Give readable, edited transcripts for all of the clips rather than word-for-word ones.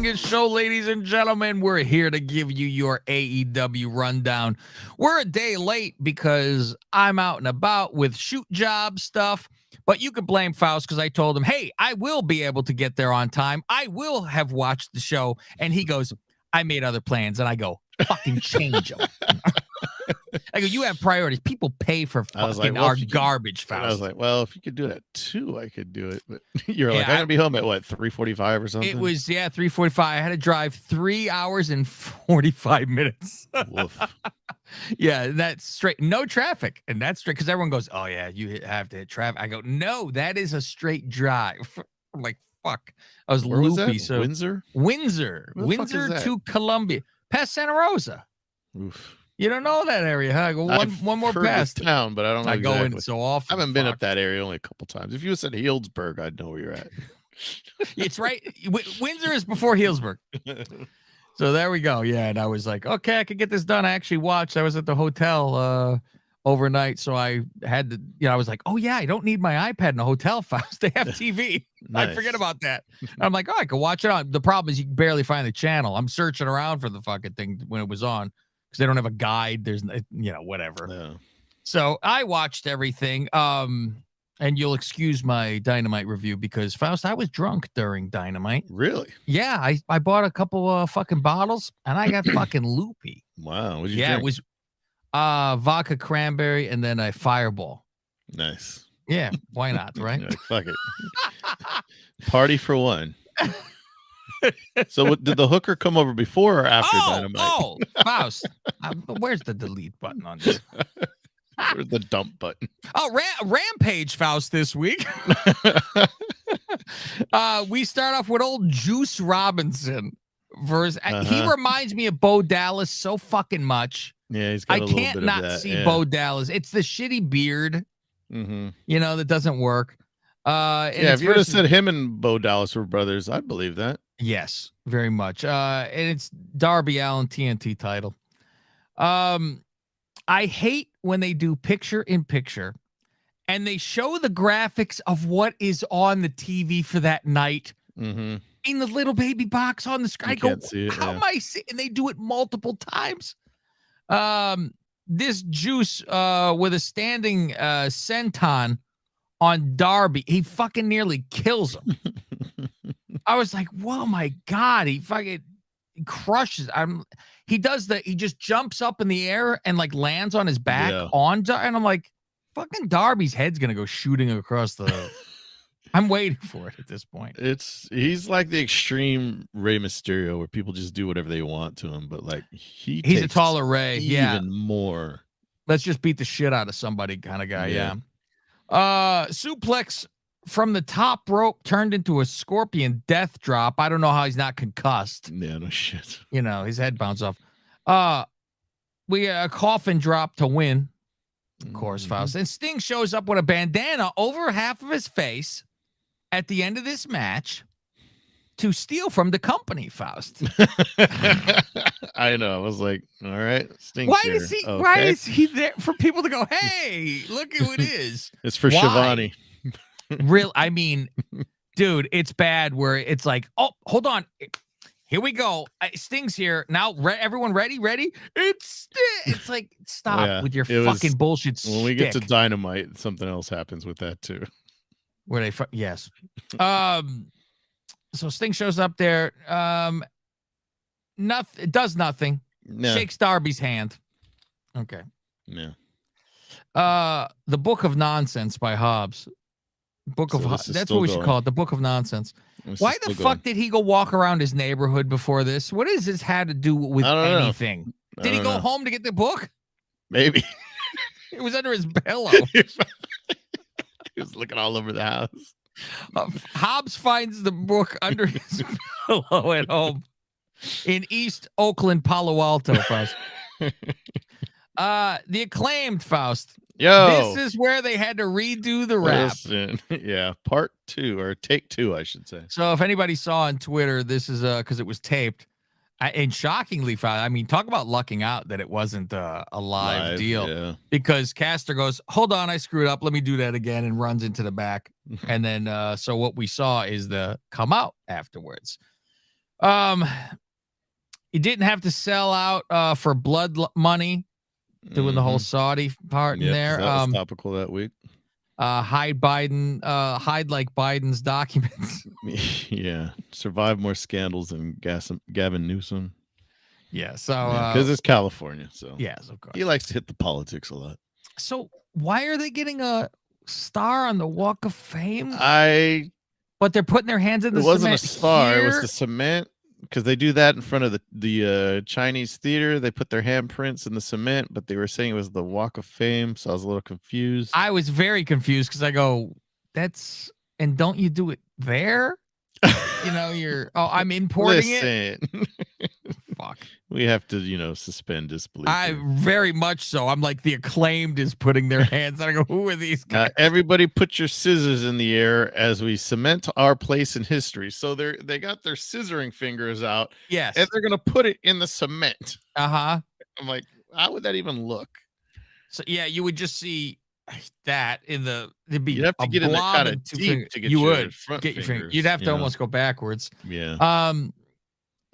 Wrestlingus show, ladies and gentlemen. We're here to give you your AEW rundown. We're a day late because I'm out and about with shoot job stuff, but you could blame Faust because I told him, hey, I will be able to get there on time. I will have watched the show. And he goes, I made other plans. And I go, fucking change them. I go, you have priorities. People pay for fucking our garbage, Faust. I was like, well, if you could do it at 2, I could do it. But you're like, I'm going to be home at what, 3:45 or something? It was, 3:45. I had to drive 3 hours and 45 minutes. Woof. Yeah, that's straight. No traffic. And that's straight because everyone goes, oh, yeah, you have to hit traffic. I go, no, that is a straight drive. I'm like, fuck. I was Where loopy. Was that? Windsor to Columbia. Past Santa Rosa. Oof. You don't know that area, huh? I go one more past town, but I don't know. I go in so often. I haven't been up that area only a couple times. If you said Healdsburg, I'd know where you're at. It's right. Windsor is before Healdsburg. So there we go. Yeah, and I was like, okay, I could get this done. I actually watched. I was at the hotel overnight, so I had to. I was like, oh yeah, I don't need my iPad in the hotel. Faust. They have TV. Nice. I forget about that. I'm like, oh, I could watch it on. The problem is you can barely find the channel. I'm searching around for the fucking thing when it was on. Because they don't have a guide. There's, whatever. Yeah. So I watched everything. And you'll excuse my Dynamite review because, Faust, I was drunk during Dynamite. Really? Yeah. I bought a couple fucking bottles and I got fucking loopy. Wow. What'd you drink? It was vodka cranberry and then a Fireball. Nice. Yeah. Why not? Right? Like, fuck it. Party for one. So did the hooker come over before or after Dynamite? Oh, Faust. Where's the delete button on this? Where's the dump button? Oh, Rampage, Faust, this week. We start off with old Juice Robinson. He reminds me of Bo Dallas so fucking much. Yeah, he's got a little bit of that. I can't not see Bo Dallas. It's the shitty beard, that doesn't work. If you would have said him and Bo Dallas were brothers, I'd believe that. Yes, very much. And it's Darby Allin TNT title. I hate when they do picture in picture and they show the graphics of what is on the TV for that night in the little baby box on the screen. I go, how am I seeing? And they do it multiple times. This Juice with a standing senton on Darby, he fucking nearly kills him. I was like, whoa, my God, he fucking crushes. He just jumps up in the air and like lands on his back on Darby. And I'm like, fucking Darby's head's going to go shooting across the. I'm waiting for it at this point. He's like the extreme Rey Mysterio where people just do whatever they want to him. But like he's a taller Rey. Even more. Let's just beat the shit out of somebody kind of guy. Yeah. Suplex from the top rope turned into a scorpion death drop. I don't know how he's not concussed. Yeah, no shit. His head bounced off. We a coffin drop to win. Of course, Faust. And Sting shows up with a bandana over half of his face at the end of this match to steal from the company, Faust. I know. I was like, all right, Sting. Why is he there for people to go, hey, look who it is? It's for Shivani. I mean, dude, it's bad where it's like, oh, hold on. Here we go. Sting's here. Now, everyone ready? It's like, stop with your fucking bullshit When we get to Dynamite, something else happens with that too. Where they, yes. So Sting shows up there. Nothing. It does nothing. No. Shakes Darby's hand. Okay. Yeah. The Book of Nonsense by Hobbs. That's what we should call it. The Book of Nonsense. Why the fuck did he go walk around his neighborhood before this? What does this had to do with anything? Did he go home to get the book? Maybe. It was under his pillow. He was looking all over the house. Hobbs finds the book under his pillow at home in East Oakland, Palo Alto, Faust. The Acclaimed, Faust. Yo, this is where they had to redo the rap. Listen. Yeah, part 2 or take 2, I should say. So if anybody saw on Twitter, this is because it was taped. And shockingly, I mean, talk about lucking out that it wasn't a live deal because Caster goes, hold on, I screwed up. Let me do that again, and runs into the back. And then so what we saw is the come out afterwards. You didn't have to sell out for money, doing the whole Saudi part in there. That was topical that week. Hide like Biden's documents. Yeah, survive more scandals than Gavin Newsom. Yeah, so because it's California, so yes, of course. He likes to hit the politics a lot. So why are they getting a star on the Walk of Fame? But they're putting their hands in the cement. It wasn't a star, here? It was the cement. Because they do that in front of the Chinese theater. They put their handprints in the cement, but they were saying it was the Walk of Fame, so I was a little confused. I was very confused because I go, and don't you do it there? I'm importing it. Fuck. We have to, suspend disbelief. Very much so. I'm like, the Acclaimed is putting their hands. And I go, who are these guys? Everybody put your scissors in the air as we cement our place in history. So they got their scissoring fingers out. Yes. And they're going to put it in the cement. Uh-huh. I'm like, how would that even look? So, yeah, you would just see that there'd be you'd have to get in there kind of deep to get your front fingers. You'd have to almost go backwards. Yeah.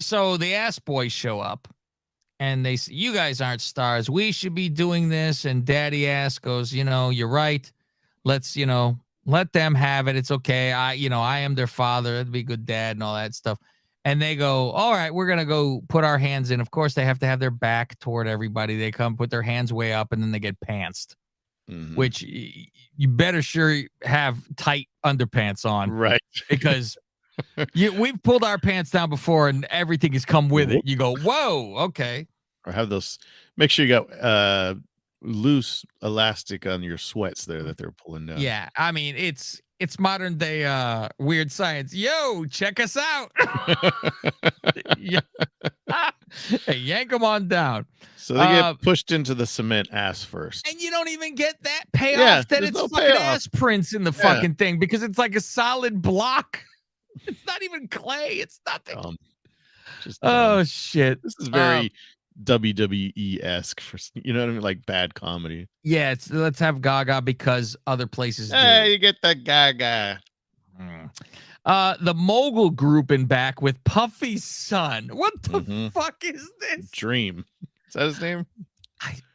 So the ass boys show up and they say, you guys aren't stars. We should be doing this. And Daddy Ass goes, you're right. Let's, let them have it. It's okay. I am their father. It'd be a good dad and all that stuff. And they go, all right, we're going to go put our hands in. Of course, they have to have their back toward everybody. They come put their hands way up and then they get pantsed, which you better sure have tight underpants on. Right. Because we've pulled our pants down before and everything has come with it. You go, whoa, okay. Or have those, make sure you got loose elastic on your sweats there that they're pulling down. Yeah, I mean, it's modern day weird science. Yo, check us out. Hey, yank them on down. So they get pushed into the cement ass first. And you don't even get that payoff that it's fucking ass prints in the fucking thing because it's like a solid block. It's not even clay. It's nothing. Oh, shit. This is very WWE-esque for, you know what I mean? Like bad comedy. Yeah, let's have Gaga because other places do. You get that Gaga. The Mogul group in back with Puffy's son. What the fuck is this? Dream. Is that his name?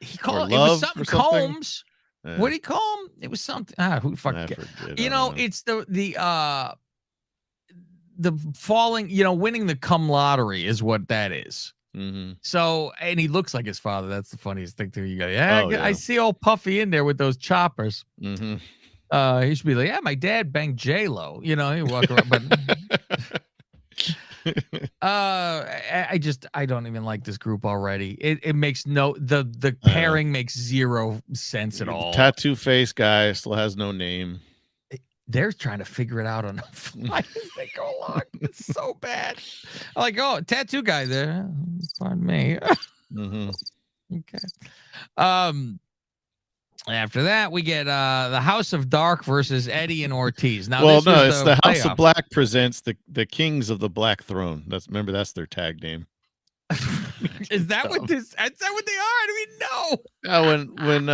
He called it was something Combs. What did he call him? It was something. Who fuck? It's the falling, winning the cum lottery is what that is. So, and he looks like his father. That's the funniest thing too. You go, I see old Puffy in there with those choppers. He should be like, yeah, my dad banged J-Lo. He walk around, but I don't even like this group already. It makes the pairing makes zero sense at all. Tattoo face guy still has no name. They're trying to figure it out on the fly as they go along. It's so bad. I'm like, tattoo guy there. Pardon me. Okay. After that, we get the House of Dark versus Eddie and Ortiz. Now, it's the House of Black presents the Kings of the Black Throne. Remember that's their tag name. Is that what this? Is that what they are? I don't even know. When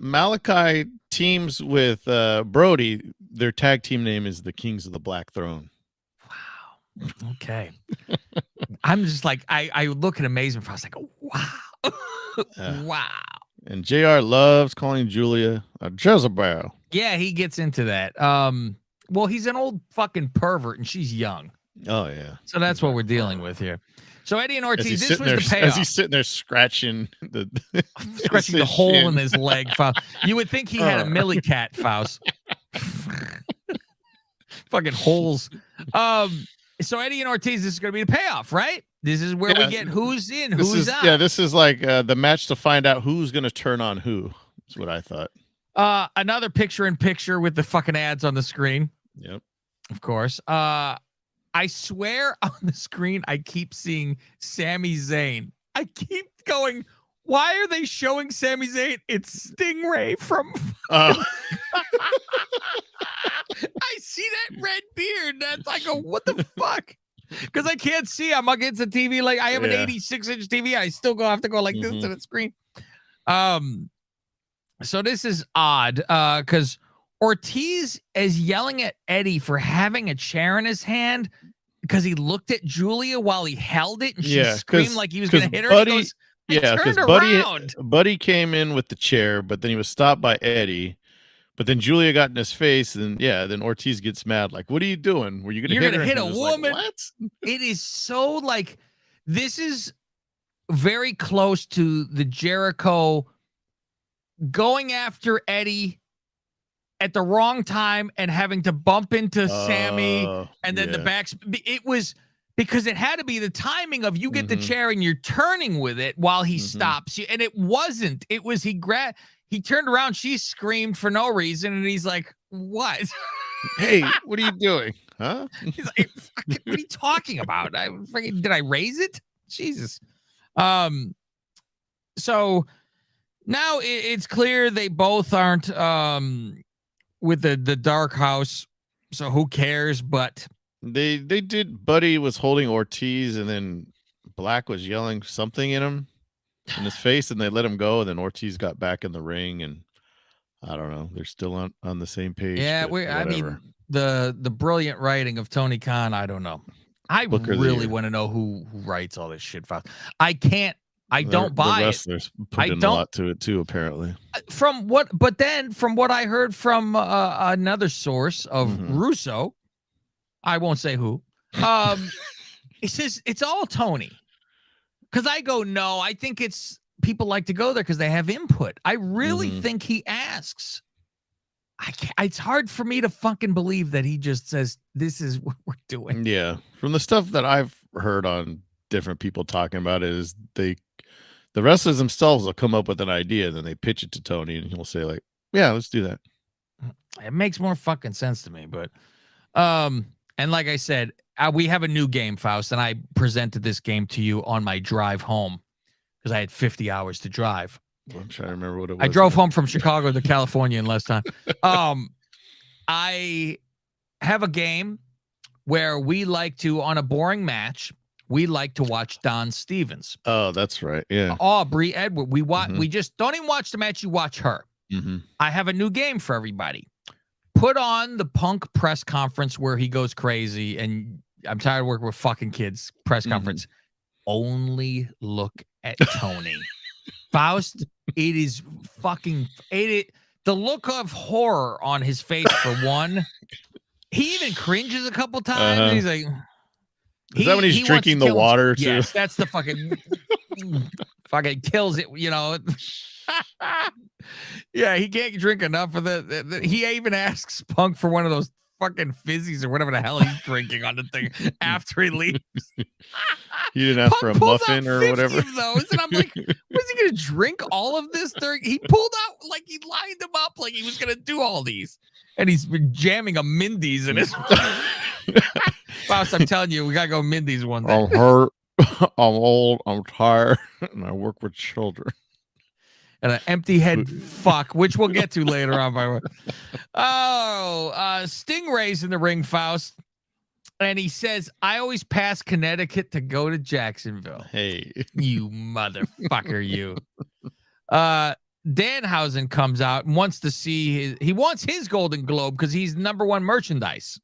Malachi teams with Brody, their tag team name is the Kings of the Black Throne. Wow. Okay. I'm just like I look in amazement. I was like, wow, wow. And JR loves calling Julia a Jezebel. Yeah, he gets into that. Well, he's an old fucking pervert, and she's young. Oh yeah. So that's what we're dealing with here. So Eddie and Ortiz, this was the payoff. As he's sitting there scratching the hole in his leg, Faust. You would think he had a Millie cat, Faust. Fucking holes. So Eddie and Ortiz, this is going to be the payoff, right? This is where we get who's in, who's out. Yeah, this is like the match to find out who's going to turn on who. That's what I thought. Another picture-in-picture with the fucking ads on the screen. Yep. Of course. I swear on the screen, I keep seeing Sami Zayn. I keep going, why are they showing Sami Zayn? It's Stingray from... I see that red beard. I go, what the fuck? Because I can't see. I'm against the TV. Like, I have an 86-inch TV. I still have to go like this to the screen. So this is odd because Ortiz is yelling at Eddie for having a chair in his hand because he looked at Julia while he held it and she Yeah, screamed like he was going to hit her. And he goes, I turned around. Buddy came in with the chair, but then he was stopped by Eddie. But then Julia got in his face, and then Ortiz gets mad. Like, what are you doing? Were you going to hit her? Hit a woman? Like, what? It is so like, this is very close to the Jericho going after Eddie at the wrong time and having to bump into Sammy and then the backs. It was because it had to be the timing of you get the chair and you're turning with it while he stops you. And it wasn't. It was he turned around, she screamed for no reason, and he's like, what? Hey, what are you doing? Huh? He's like, what are you talking about? Did I raise it? Jesus. So now it's clear they both aren't with the dark house, so who cares? But they did. Buddy was holding Ortiz, and then Black was yelling something in his face, and they let him go. And then Ortiz got back in the ring, and I don't know. They're still on the same page. Yeah, I mean, the brilliant writing of Tony Khan. I don't know. I really want to know who writes all this shit. I can't. I don't buy the wrestlers it. Put in a lot to it too, apparently. From what I heard from another source of Russo, I won't say who. He says it's all Tony. Because I go, no, I think it's people like to go there because they have input. I really think he asks. It's hard for me to fucking believe that he just says this is what we're doing. Yeah, from the stuff that I've heard on different people talking about it, is the wrestlers themselves will come up with an idea, and then they pitch it to Tony, and he'll say like, "Yeah, let's do that." It makes more fucking sense to me, but and like I said, we have a new game, Faust, and I presented this game to you on my drive home because I had 50 hours to drive. I'm trying to remember what it was. I drove home from Chicago to California in less time. I have a game where we like to, on a boring match, we like to watch Don Stevens. Oh, that's right. Yeah. Aubrey Edward. We just don't even watch the match. You watch her. I have a new game for everybody. Put on the Punk press conference where he goes crazy, and I'm tired of working with fucking kids press conference. Only look at Tony. Faust, it is fucking the look of horror on his face for one. He even cringes a couple times. And he's like, is that when he's drinking the water too? Yes, that's the fucking kills it, you know. Yeah, he can't drink enough of the he even asks Punk for one of those fucking fizzies or whatever the hell he's drinking on the thing after he leaves. He didn't ask for a muffin or whatever. Of those, and I'm like, was he gonna drink all of this? He pulled out like he lined them up like he was gonna do all these, and he's been jamming a Mindy's in his. Faust, I'm telling you, we gotta go Mindy's one day. I'm hurt. I'm old. I'm tired, and I work with children. And an empty head fuck, which we'll get to later on, by the way. Oh, Stingray's in the ring, Faust. And he says, I always pass Connecticut to go to Jacksonville. Hey. You motherfucker, you. Danhausen comes out and wants to see he wants his Golden Globe because he's #1 merchandise.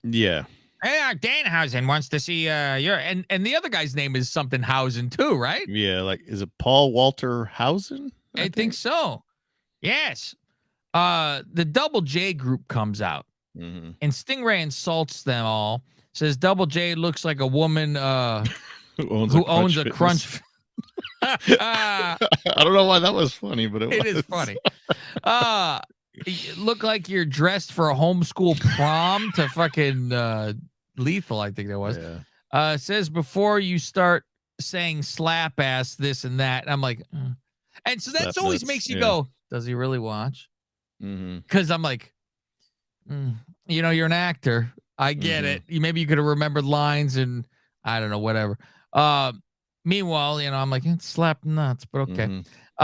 Yeah. Hey, Danhausen wants to see and the other guy's name is something Hausen too, right? Yeah, like is it Paul Walter Hausen? I think so. Yes. The Double J group comes out, and Stingray insults them all. Says Double J looks like a woman who owns a crunch. I don't know why that was funny, but it is funny. You look like you're dressed for a homeschool prom to fucking Lethal, I think that was. Yeah. Says before you start saying slap ass, this and that. And I'm like, and so that's always makes you go, does he really watch? Because I'm like, you know, you're an actor. I get it. Maybe you could have remembered lines and I don't know, whatever. Meanwhile, you know, I'm like, it's slap nuts, but okay.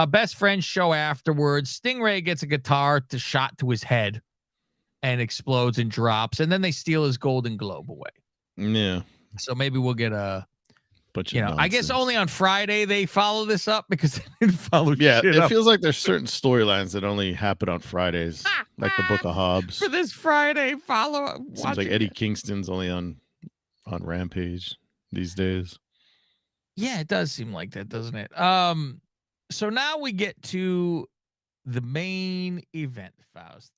Best friend show afterwards. Stingray gets a guitar shot to his head and explodes and drops. And then they steal his Golden Globe away. Yeah. So maybe we'll get a, but I guess only on Friday they follow this up because they didn't follow. Yeah, it feels like there's certain storylines that only happen on Fridays, like the Book of Hobbs. For this Friday follow up, seems like Eddie Kingston's only on on Rampage these days. Yeah, it does seem like that, doesn't it? So now we get to the main event, Faust.